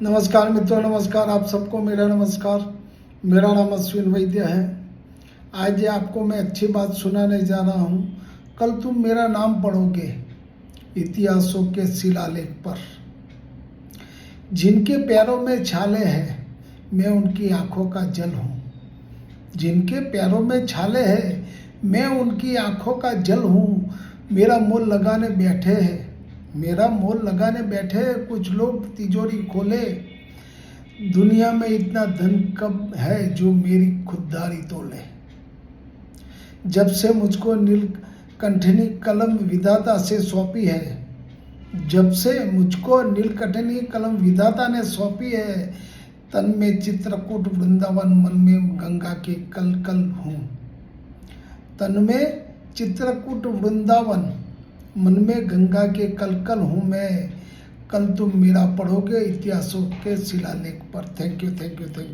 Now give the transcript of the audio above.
नमस्कार मित्रों, नमस्कार। आप सबको मेरा नमस्कार। मेरा नाम अश्विन वैद्य है। आज आपको मैं अच्छी बात सुनाने जा रहा हूँ। कल तुम मेरा नाम पढ़ोगे इतिहासों के शिलालेख पर। जिनके पैरों में छाले हैं, मैं उनकी आंखों का जल हूँ। जिनके पैरों में छाले हैं, मैं उनकी आंखों का जल हूँ। मेरा मोल लगाने बैठे हैं, मेरा मोल लगाने बैठे हैं कुछ लोग तिजोरी खोले। दुनिया में इतना धन कब है जो मेरी खुददारी तोले। जब से मुझको नीलकंठनी कलम विधाता से सौंपी है, जब से मुझको नीलकंठनी कलम विधाता ने सौंपी है, तन में चित्रकूट वृंदावन, मन में गंगा के कल कल हूँ। तन में चित्रकूट वृंदावन, मन में गंगा के कल कल हूँ मैं। कल तुम मेरा पढ़ोगे इतिहासों के शिलालेख पर। Thank you, thank you, thank you.